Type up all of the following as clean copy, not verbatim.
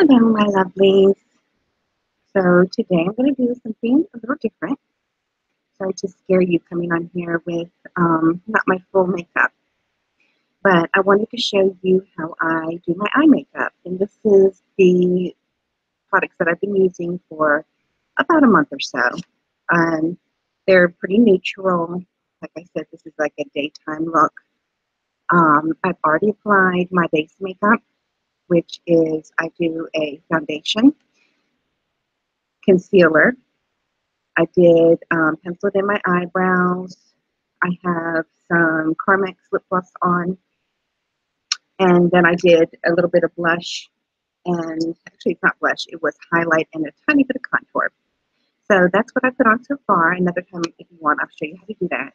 Hello, my lovelies. So today I'm going to do something a little different. Sorry to scare you coming on here with not my full makeup, but I wanted to show you how I do my eye makeup. And this is the products that I've been using for about a month or so. Um, they're pretty neutral. Like I said, this is like a daytime look. I've already applied my base makeup, which is I do a foundation, concealer. I did penciled in my eyebrows. I have some Carmex lip gloss on. And then I did a little bit of blush. And actually, it's not blush. It was highlight and a tiny bit of contour. So that's what I put on so far. Another time, if you want, I'll show you how to do that.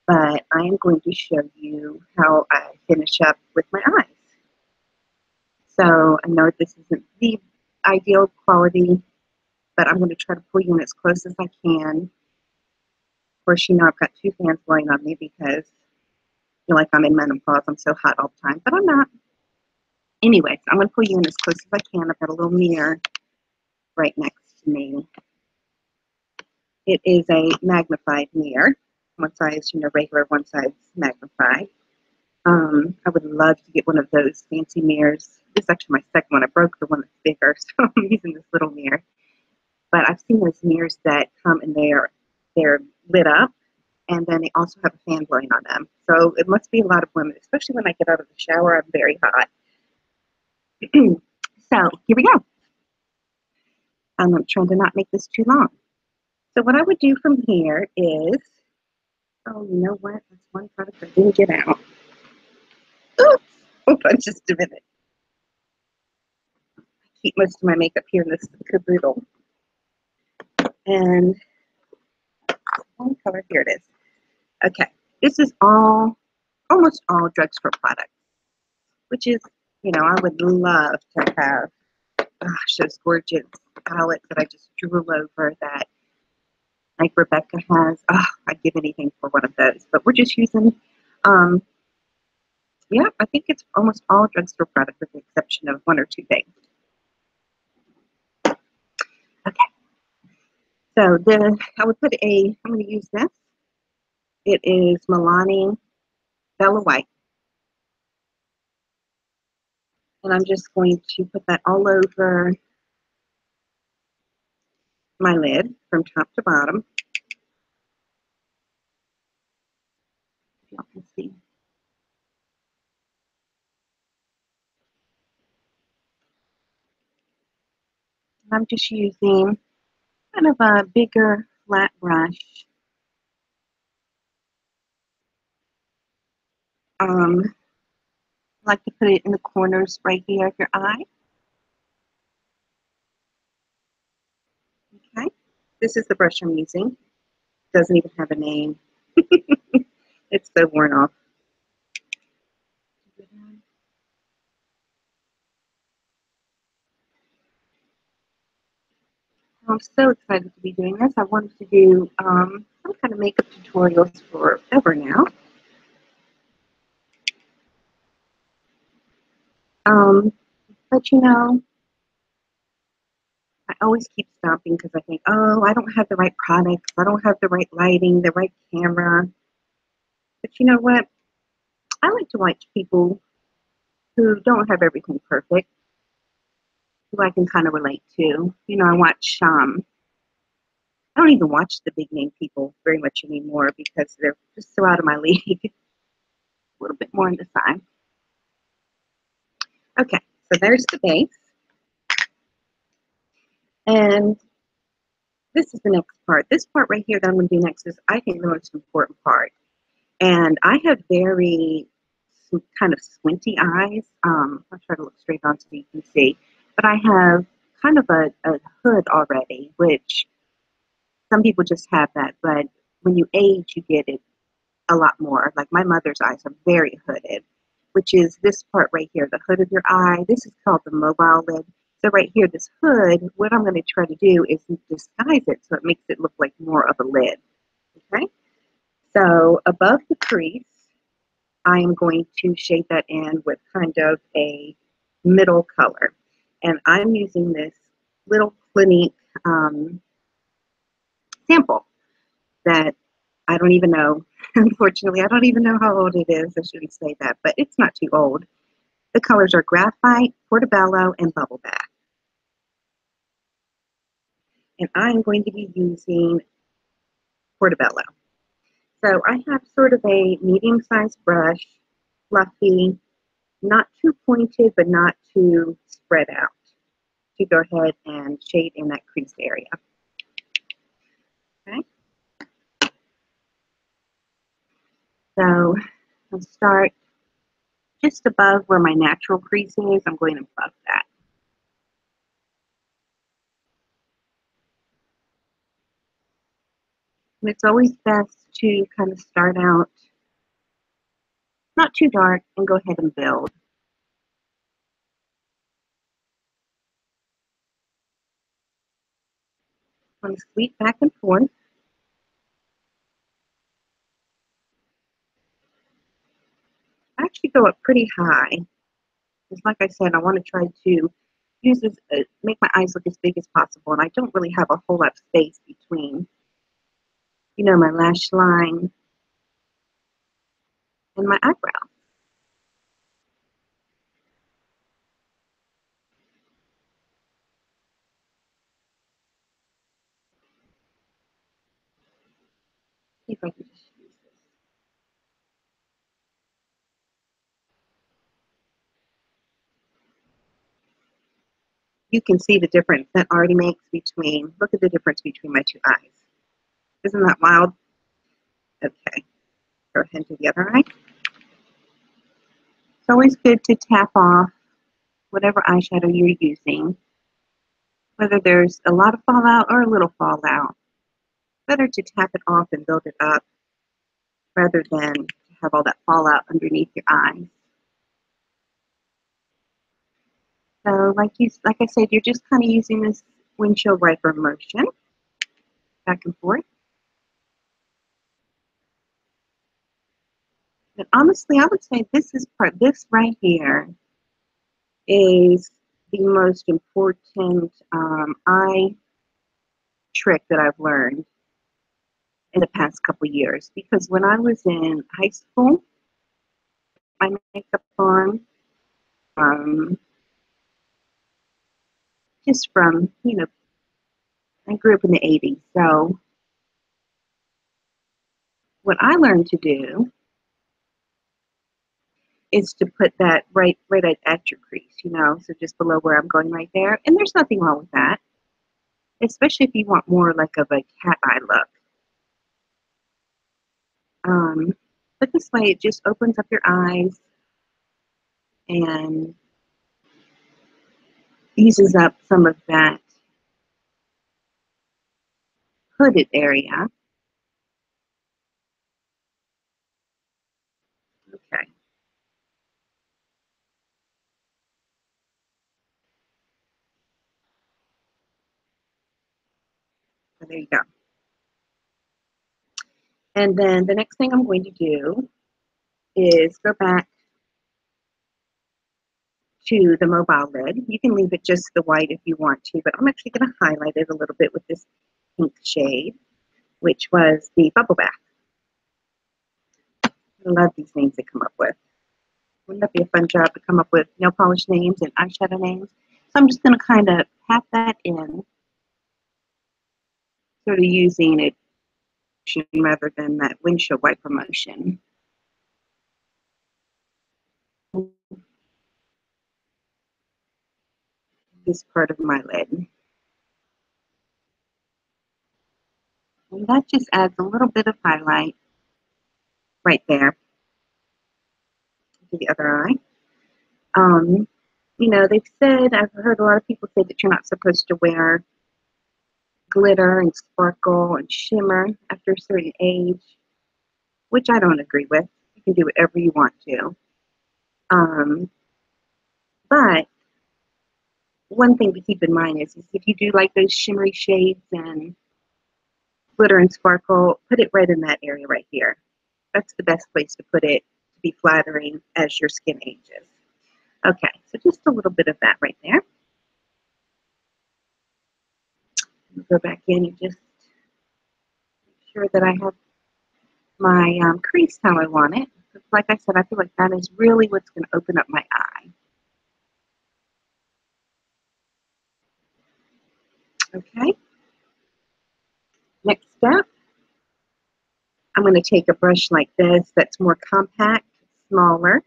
But I am going to show you how I finish up with my eyes. So I know this isn't the ideal quality, but I'm going to try to pull you in as close as I can. Of course, you know I've got two fans blowing on me because I feel like I'm in menopause. I'm so hot all the time, but I'm not. Anyways, I'm going to pull you in as close as I can. I've got a little mirror right next to me. It is a magnified mirror. One side's, regular, one side's magnified. I would love to get one of those fancy mirrors. This is actually my second one. I broke the one that's bigger, so I'm using this little mirror. But I've seen those mirrors that come and they're lit up, and then they also have a fan blowing on them. So it must be a lot of women, especially when I get out of the shower. I'm very hot. So here we go. I'm trying to not make this too long. So what I would do from here is, oh, you know what? That's one product I didn't get out. Oops. Hold on just a minute. I keep most of my makeup here in this caboodle. And one color, here it is. Okay. This is almost all drugstore products, which is, I would love to have, gosh, those gorgeous palettes that I just drool over that, like Rebecca has. Oh, I'd give anything for one of those. But we're just using, yeah, I think it's almost all drugstore products with the exception of one or two things. Okay. So I would put I'm going to use this. It is Milani Bella White. And I'm just going to put that all over my lid from top to bottom. If y'all can see. I'm just using kind of a bigger flat brush. I like to put it in the corners right here of your eye. Okay. This is the brush I'm using. It doesn't even have a name. It's so worn off. I'm so excited to be doing this. I wanted to do some kind of makeup tutorials forever now. But I always keep stopping because I think, oh, I don't have the right products. I don't have the right lighting, the right camera. But you know what? I like to watch people who don't have everything perfect, who I can kind of relate to. I watch, I don't even watch the big name people very much anymore because they're just so out of my league. A little bit more on the side. Okay, so there's the base. And this is the next part. This part right here that I'm going to do next is, I think, the most important part. And I have very kind of squinty eyes. I'll try to look straight on so you can see. But I have kind of a hood already, which some people just have that. But when you age, you get it a lot more. Like my mother's eyes are very hooded, which is this part right here, the hood of your eye. This is called the mobile lid. So right here, this hood, what I'm going to try to do is disguise it so it makes it look like more of a lid. Okay? So above the crease, I am going to shade that in with kind of a middle color. And I'm using this little Clinique sample that I don't even know. Unfortunately, I don't even know how old it is. I shouldn't say that, but it's not too old. The colors are Graphite, Portobello, and Bubble Bath. And I'm going to be using Portobello. So I have sort of a medium-sized brush, fluffy, not too pointed, but not too spread out, to go ahead and shade in that crease area. Okay. So I'll start just above where my natural crease is. I'm going above that. And it's always best to kind of start out not too dark and go ahead and build. I'm going to sweep back and forth. I actually go up pretty high. Because like I said, I want to try to use this, make my eyes look as big as possible. And I don't really have a whole lot of space between, you know, my lash line and my eyebrow. See if I can just use this. You can see the difference that already makes between, look at the difference between my two eyes. Isn't that wild? Okay, go ahead to the other eye. It's always good to tap off whatever eyeshadow you're using, whether there's a lot of fallout or a little fallout. Better to tap it off and build it up rather than to have all that fallout underneath your eyes. So like I said, you're just kind of using this windshield wiper motion back and forth. And honestly, I would say this right here is the most important eye trick that I've learned in the past couple of years. Because when I was in high school, my makeup on, um, just from, you know, I grew up in the 80s. So what I learned to do is to put that right at your crease, you know, so just below where I'm going right there. And there's nothing wrong with that, especially if you want more like of a cat eye look. But this way it just opens up your eyes and eases up some of that hooded area. Okay, so there you go. And then the next thing I'm going to do is go back to the mobile lid. You can leave it just the white if you want to, but I'm actually going to highlight it a little bit with this pink shade, which was the Bubble Bath. I love these names they come up with. Wouldn't that be a fun job to come up with nail polish names and eyeshadow names? So I'm just going to kind of pat that in, sort of using it rather than that windshield wiper motion. This part of my lid. And that just adds a little bit of highlight right there to the other eye. You know, they've said, I've heard a lot of people say that you're not supposed to wear glitter and sparkle and shimmer after a certain age, which I don't agree with. You can do whatever you want to. But one thing to keep in mind is if you do like those shimmery shades and glitter and sparkle, put it right in that area right here. That's the best place to put it to be flattering as your skin ages. Okay, so just a little bit of that right there. go back in and just make sure that I have my crease how I want it. Like I said, I feel like that is really what's going to open up my eye. Okay, next step, I'm going to take a brush like this that's more compact, smaller.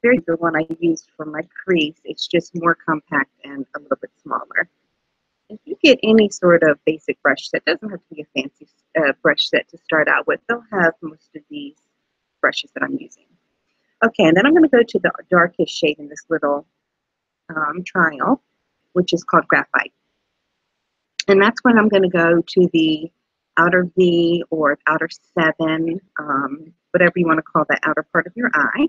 Very the one I used for my crease. It's just more compact and a little bit smaller. If you get any sort of basic brush set, doesn't have to be a fancy brush set to start out with. They'll have most of these brushes that I'm using. Okay, and then I'm going to go to the darkest shade in this little trial, which is called Graphite. And that's when I'm going to go to the outer V or outer 7, whatever you want to call the outer part of your eye.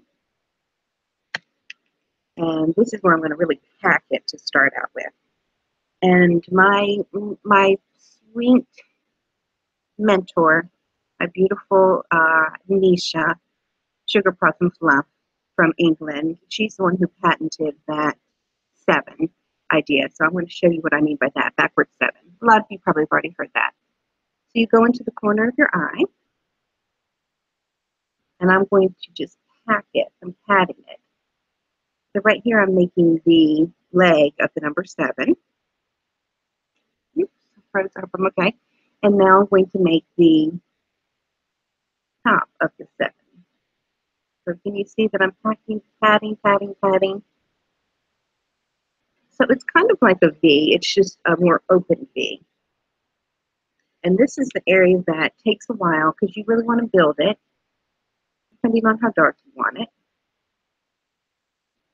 And this is where I'm going to really pack it to start out with. And my sweet mentor, my beautiful Nisha, Sugar Puff and Fluff from England, she's the one who patented that 7 idea. So I'm going to show you what I mean by that, backward 7. A lot of you probably have already heard that. So you go into the corner of your eye, and I'm going to just pack it. I'm patting it. So right here I'm making the leg of the number 7. Oops, right up, I'm okay. And now I'm going to make the top of the 7. So can you see that I'm packing, patting, patting, patting? So it's kind of like a V. It's just a more open V. And this is the area that takes a while because you really want to build it, depending on how dark you want it.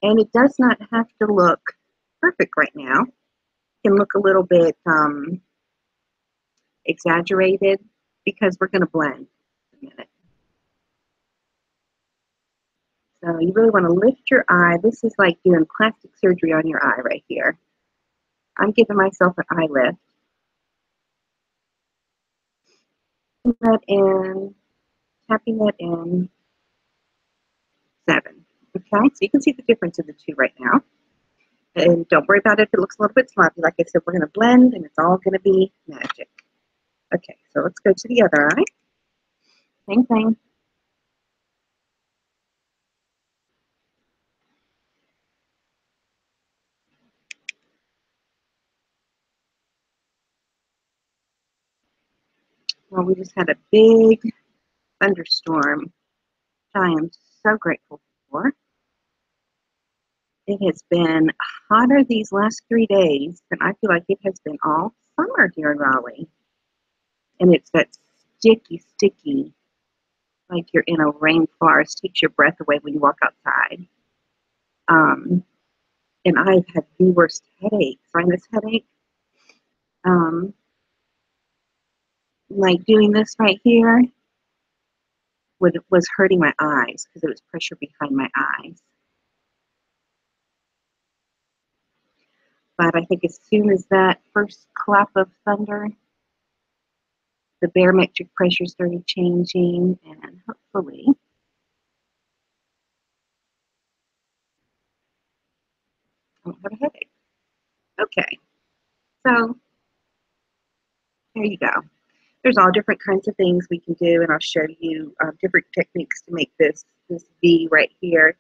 And it does not have to look perfect right now. It can look a little bit exaggerated because we're going to blend in a minute. So you really want to lift your eye. This is like doing plastic surgery on your eye right here. I'm giving myself an eye lift. That in, tapping that in, 7. Okay, so you can see the difference in the two right now. And don't worry about it if it looks a little bit sloppy. Like I said, we're going to blend and it's all going to be magic. Okay, so let's go to the other eye. Same thing. Well, we just had a big thunderstorm, which I am so grateful for. It has been hotter these last 3 days than I feel like it has been all summer here in Raleigh. And it's that sticky, like you're in a rainforest, takes your breath away when you walk outside. And I've had the worst headache, sinus headache. Like doing this right here was hurting my eyes because it was pressure behind my eyes. But I think as soon as that first clap of thunder, the barometric pressure started changing, and hopefully I won't have a headache. Okay, so there you go. There's all different kinds of things we can do, and I'll show you different techniques to make this V right here.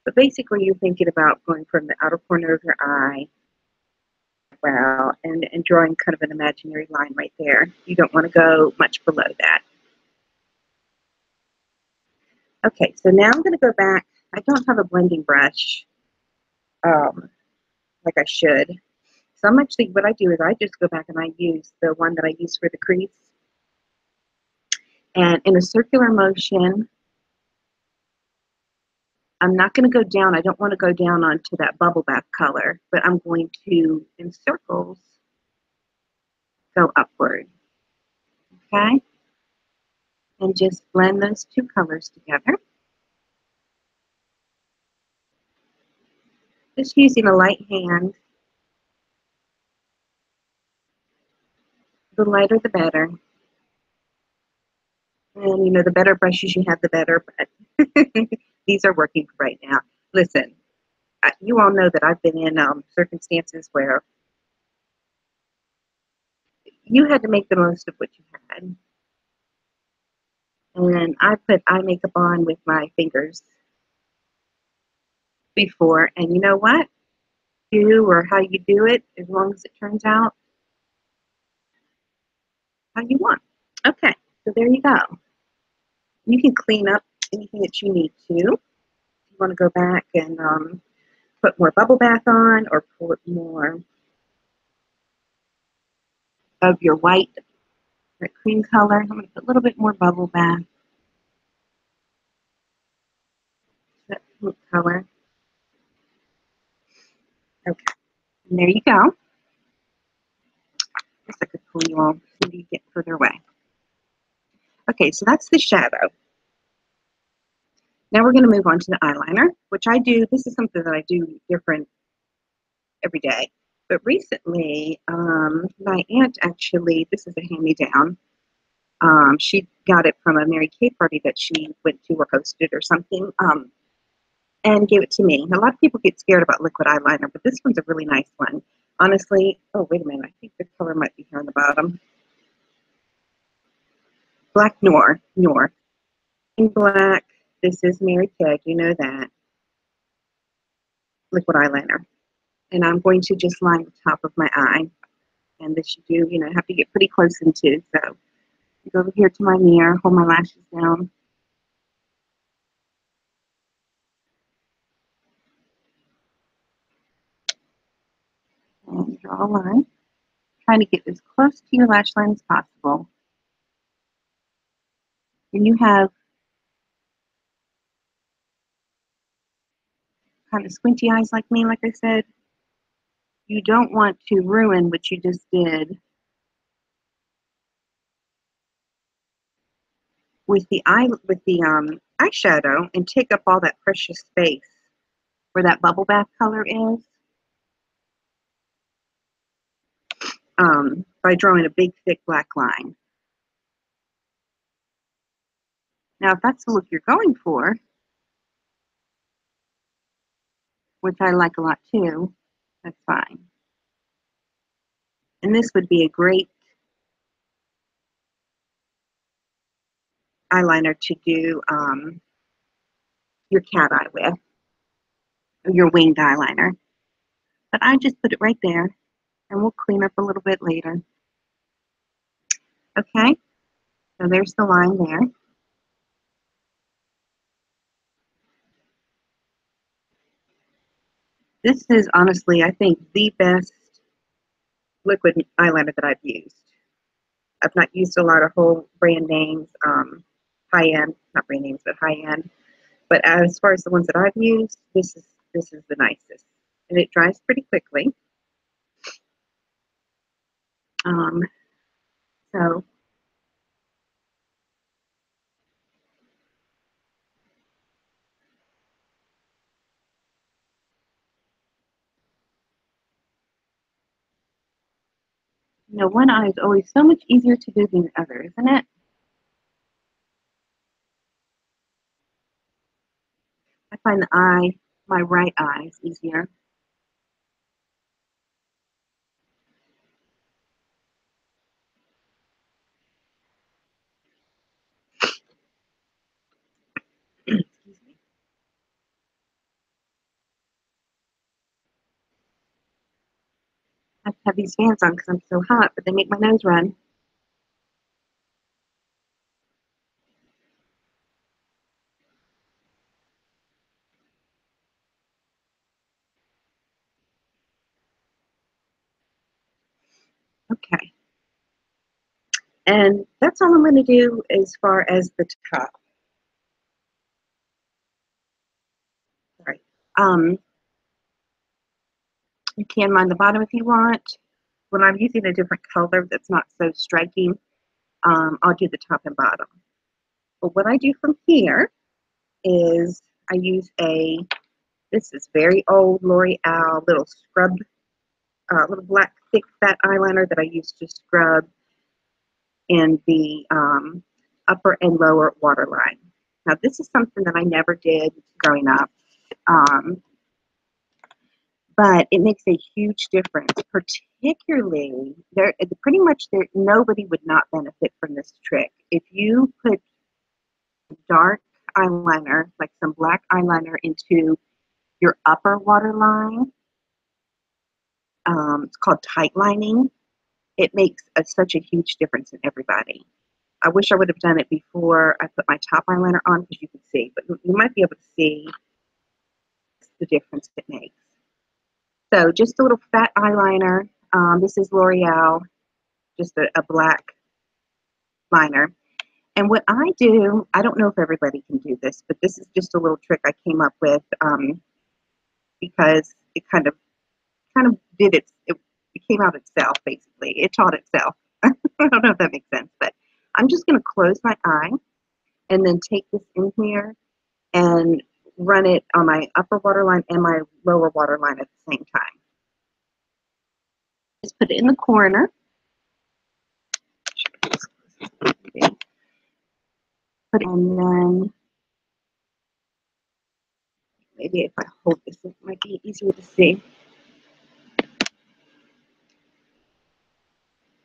But basically, you're thinking about going from the outer corner of your eye, well, and drawing kind of an imaginary line right there. You don't want to go much below that. Okay, so now I'm going to go back. I don't have a blending brush like I should. So I'm actually, what I do is I just go back and I use the one that I use for the crease. And in a circular motion, I'm not going to go down. I don't want to go down onto that bubble bath color, but I'm going to, in circles, go upward. Okay? And just blend those two colors together. Just using a light hand. The lighter, the better. And, you know, the better brushes you have, the better. But these are working right now. Listen, you all know that I've been in circumstances where you had to make the most of what you had. And I put eye makeup on with my fingers before, and you know what? Do or how you do it, as long as it turns out how you want. Okay, so there you go. You can clean up anything that you need to. If you want to go back and put more bubble bath on or put more of your white or cream color. I'm going to put a little bit more bubble bath. That pink color. Okay, and there you go. I guess I could pull you all so you get further away. Okay, so that's the shadow. Now we're going to move on to the eyeliner, which I do. This is something that I do different every day. But recently, my aunt actually, this is a hand-me-down. She got it from a Mary Kay party that she went to or hosted or something, and gave it to me. A lot of people get scared about liquid eyeliner, but this one's a really nice one. Honestly, oh, wait a minute. I think the color might be here on the bottom. Black Noir. In black, this is Mary Kay. You know that. Liquid eyeliner. And I'm going to just line the top of my eye. And this you do, have to get pretty close into. So go over here to my mirror, hold my lashes down. And draw a line. Trying to get as close to your lash line as possible. And you have kind of squinty eyes like me, like I said. You don't want to ruin what you just did with the eyeshadow and take up all that precious space where that bubble bath color is, by drawing a big thick black line. Now if that's the look you're going for, which I like a lot too, that's fine. And this would be a great eyeliner to do your cat eye with, or your winged eyeliner. But I just put it right there, and we'll clean up a little bit later. Okay, so there's the line there. This is honestly, I think, the best liquid eyeliner that I've used. I've not used a lot of whole brand names, high-end, not brand names, but high-end. But as far as the ones that I've used, this is the nicest. And it dries pretty quickly. So one eye is always so much easier to do than the other, isn't it? I find my right eye is easier. Excuse me. I have these fans on because I'm so hot, but they make my nose run. Okay. And that's all I'm going to do as far as the top. Sorry. You can line the bottom if you want. When I'm using a different color that's not so striking, I'll do the top and bottom. But what I do from here is I use this is very old L'Oreal little scrub, little black thick fat eyeliner that I use to scrub in the upper and lower waterline. Now this is something that I never did growing up, but it makes a huge difference. Particularly, pretty much nobody would not benefit from this trick. If you put dark eyeliner, like some black eyeliner, into your upper waterline, it's called tight lining. It makes such a huge difference in everybody. I wish I would have done it before I put my top eyeliner on because you could see, but you might be able to see the difference it makes. So just a little fat eyeliner. This is L'Oreal, just a black liner. And what I do, I don't know if everybody can do this, but this is just a little trick I came up with because it kind of did it came out itself, basically. It taught itself. I don't know if that makes sense, but I'm just going to close my eye and then take this in here and run it on my upper waterline and my lower waterline at the same time. Just put it in the corner. Put it, and then maybe if I hold this, it might be easier to see.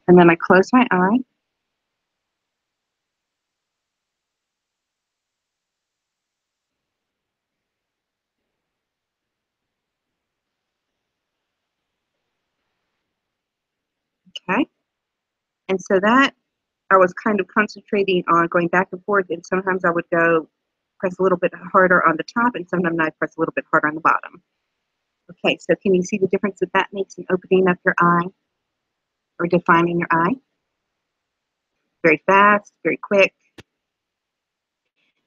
And then I close my eye. Okay. And so that, I was kind of concentrating on going back and forth, and sometimes I would go press a little bit harder on the top, and sometimes I press a little bit harder on the bottom. Okay, so can you see the difference that makes in opening up your eye or defining your eye? Very fast, very quick.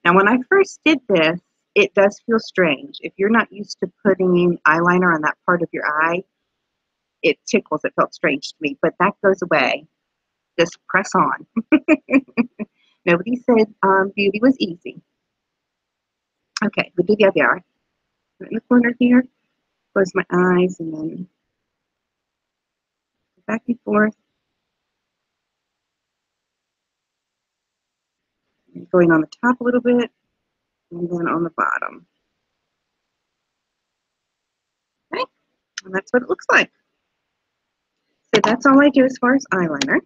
Now, when I first did this, it does feel strange. If you're not used to putting eyeliner on that part of your eye, it tickles. It felt strange to me, but that goes away. Just press on. Nobody said beauty was easy. Okay, we do the other eye. In the corner here, close my eyes and then back and forth. Going on the top a little bit and then on the bottom. Okay, and that's what it looks like. So that's all I do as far as eyeliner.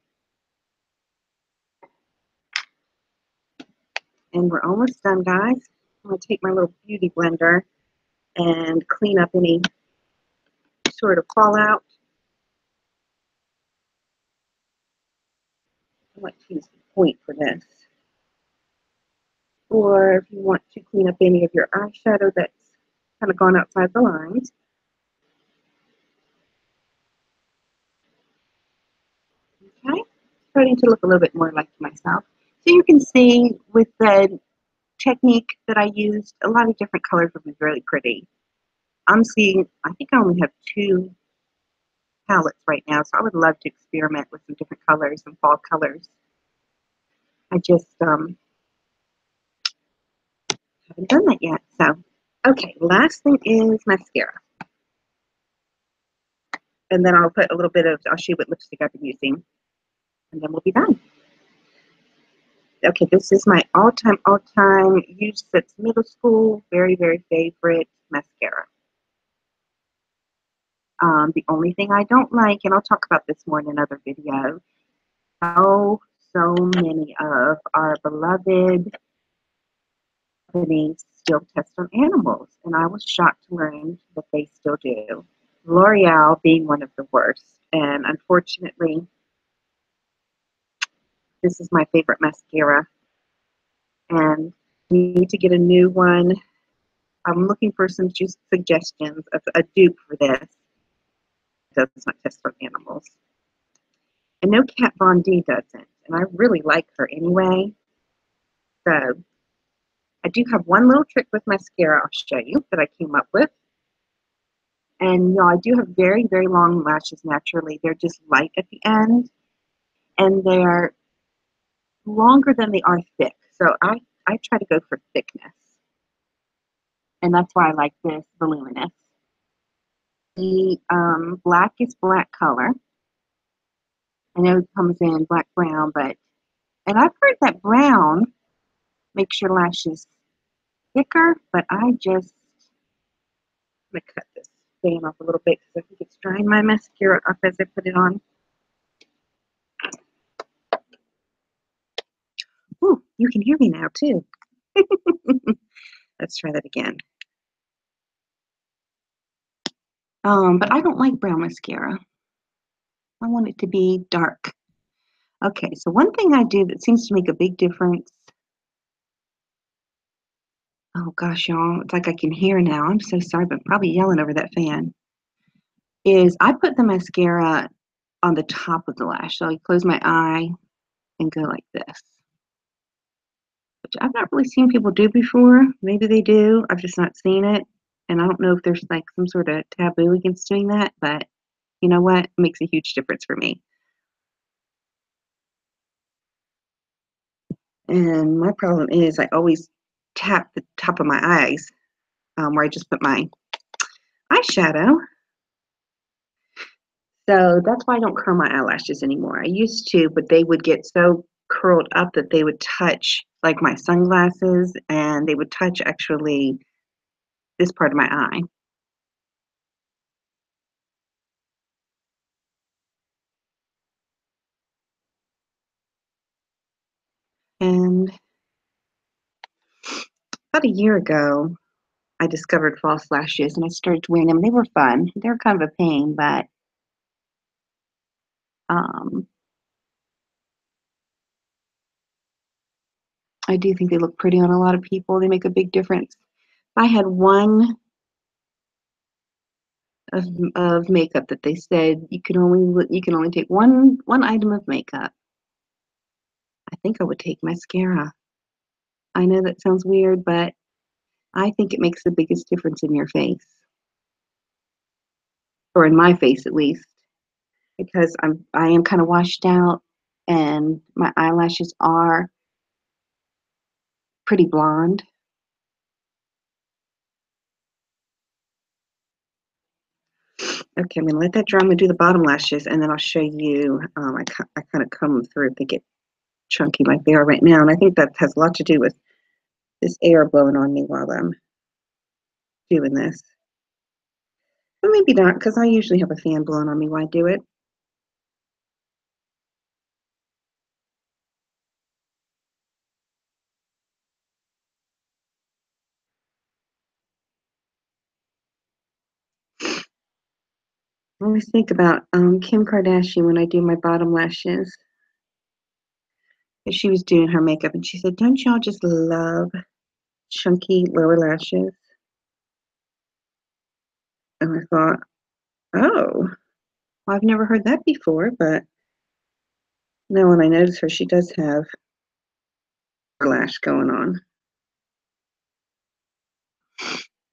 And we're almost done, guys. I'm going to take my little beauty blender and clean up any sort of fallout. I like to use the point for this. Or if you want to clean up any of your eyeshadow that's kind of gone outside the lines. Okay, starting to look a little bit more like myself. So you can see with the technique that I used, a lot of different colors would be really pretty. I'm seeing, I think I only have 2 palettes right now, so I would love to experiment with some different colors and fall colors. I just haven't done that yet. So, okay, last thing is mascara. And then I'll put a little bit of, I'll show you what lipstick I've been using, and then we'll be done. Okay, this is my all-time used since middle school, very, very favorite mascara. The only thing I don't like, and I'll talk about this more in another video, so many of our beloved companies still test on animals, and I was shocked to learn that they still do. L'Oreal being one of the worst, and unfortunately, this is my favorite mascara, and we need to get a new one. I'm looking for some suggestions of a dupe for this. It does not test on animals. I know Kat Von D doesn't, and I really like her anyway. So I do have one little trick with mascara I'll show you that I came up with. And I do have very, very long lashes naturally. They're just light at the end, and they're longer than they are thick. So I try to go for thickness. And that's why I like this voluminous. The black is black color. I know it comes in black brown, and I've heard that brown makes your lashes thicker, but I'm going to cut this fan off a little bit because I think it's drying my mascara up as I put it on. Ooh, you can hear me now too. Let's try that again. But I don't like brown mascara. I want it to be dark. Okay, so one thing I do that seems to make a big difference. Oh gosh, y'all, it's like I can hear now. I'm so sorry, but I'm probably yelling over that fan. Is I put the mascara on the top of the lash. So I close my eye and go like this, which I've not really seen people do before. Maybe they do. I've just not seen it. And I don't know if there's like some sort of taboo against doing that, but you know what? It makes a huge difference for me. And my problem is I always tap the top of my eyes where I just put my eyeshadow. So that's why I don't curl my eyelashes anymore. I used to, but they would get so curled up that they would touch like my sunglasses and they would touch actually this part of my eye. And about a year ago, I discovered false lashes and I started wearing them. They were fun. They were kind of a pain, but um, I do think they look pretty on a lot of people. They make a big difference. I had one of makeup that they said you can only take one item of makeup. I think I would take mascara. I know that sounds weird, but I think it makes the biggest difference in your face, or in my face at least, because I am kind of washed out, and my eyelashes are pretty blonde. Okay, I'm gonna let that dry. I'm gonna do the bottom lashes, and then I'll show you. I kind of comb them through if they get chunky like they are right now, and I think that has a lot to do with this air blowing on me while I'm doing this. But maybe not, because I usually have a fan blowing on me while I do it. I always think about Kim Kardashian when I do my bottom lashes. She was doing her makeup, and she said, "Don't y'all just love chunky lower lashes?" And I thought, "Oh, well, I've never heard that before." But now when I notice her, she does have her lash going on.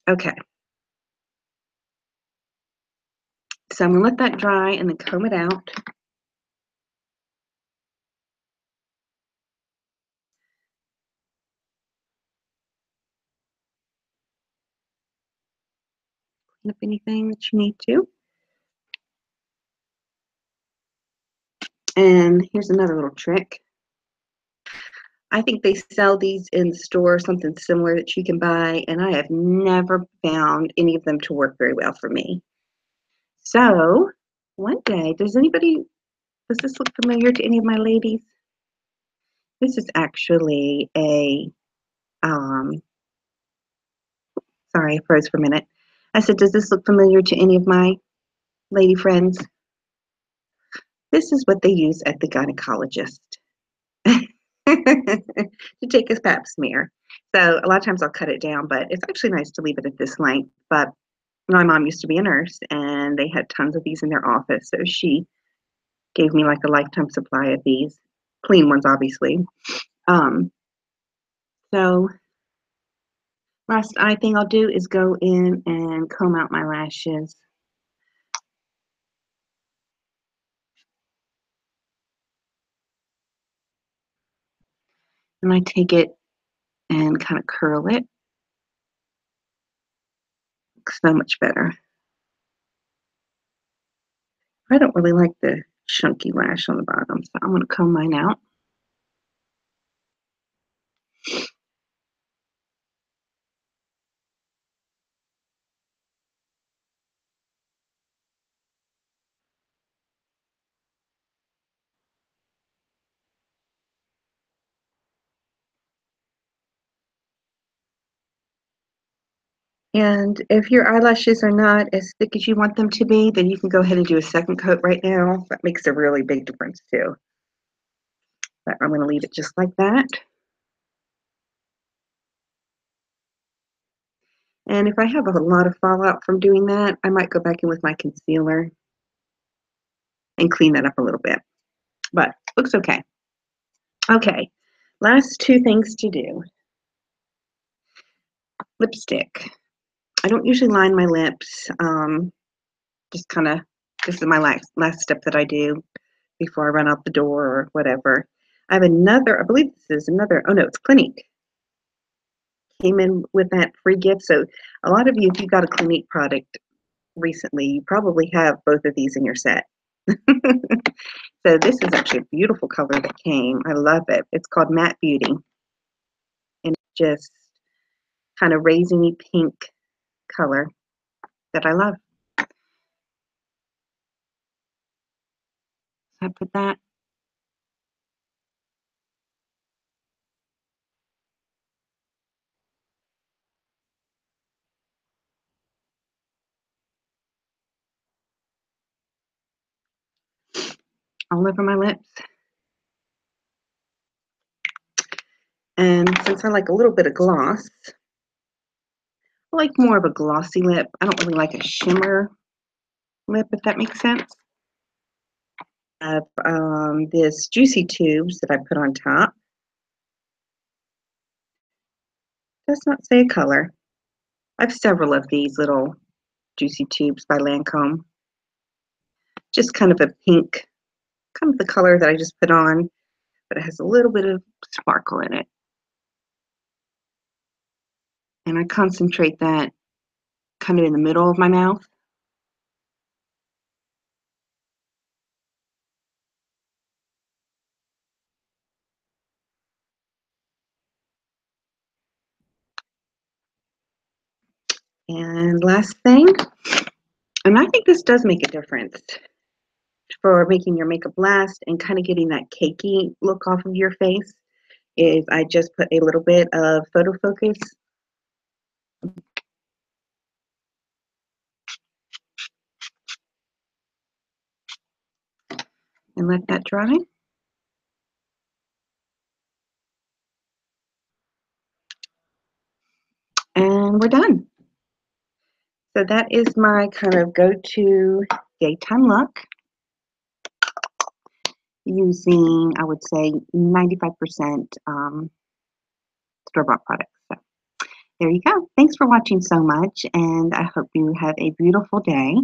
Okay, so I'm gonna let that dry and then comb it out. Clean up anything that you need to. And here's another little trick. I think they sell these in the store, something similar that you can buy, and I have never found any of them to work very well for me. So one day, does this look familiar to any of my ladies? This is actually sorry, I froze for a minute. I said, does this look familiar to any of my lady friends? This is what they use at the gynecologist to take a pap smear. So a lot of times I'll cut it down, but it's actually nice to leave it at this length. But my mom used to be a nurse and they had tons of these in their office. So she gave me like a lifetime supply of these, clean ones, obviously. Um, so last eye thing I'll do is go in and comb out my lashes. And I take it and kind of curl it. Looks so much better. I don't really like the chunky lash on the bottom, so I'm going to comb mine out. And if your eyelashes are not as thick as you want them to be, then you can go ahead and do a second coat right now. That makes a really big difference too. But I'm going to leave it just like that. And if I have a lot of fallout from doing that, I might go back in with my concealer and clean that up a little bit. But looks okay. Okay, last two things to do. Lipstick. I don't usually line my lips. Just kind of, this is my last step that I do before I run out the door or whatever. I have another, I believe this is another, oh no, it's Clinique. Came in with that free gift. So a lot of you, if you got a Clinique product recently, you probably have both of these in your set. So this is actually a beautiful color that came. I love it. It's called Matte Beauty. And it's just kind of raisiny pink color that I love. So I put that all over my lips. And since I like a little bit of gloss, I like more of a glossy lip. I don't really like a shimmer lip, if that makes sense. I have this Juicy Tubes that I put on top. Does not say a color. I have several of these little Juicy Tubes by Lancome. Just kind of a pink, kind of the color that I just put on, but it has a little bit of sparkle in it. And I concentrate that kind of in the middle of my mouth. And last thing, and I think this does make a difference for making your makeup last and kind of getting that cakey look off of your face, is I just put a little bit of Photo Focus and let that dry. And we're done. So that is my kind of go-to daytime look using, I would say, 95% store-bought products. So there you go. Thanks for watching so much, and I hope you have a beautiful day.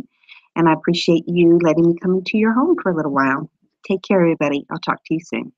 And I appreciate you letting me come into your home for a little while. Take care, everybody. I'll talk to you soon.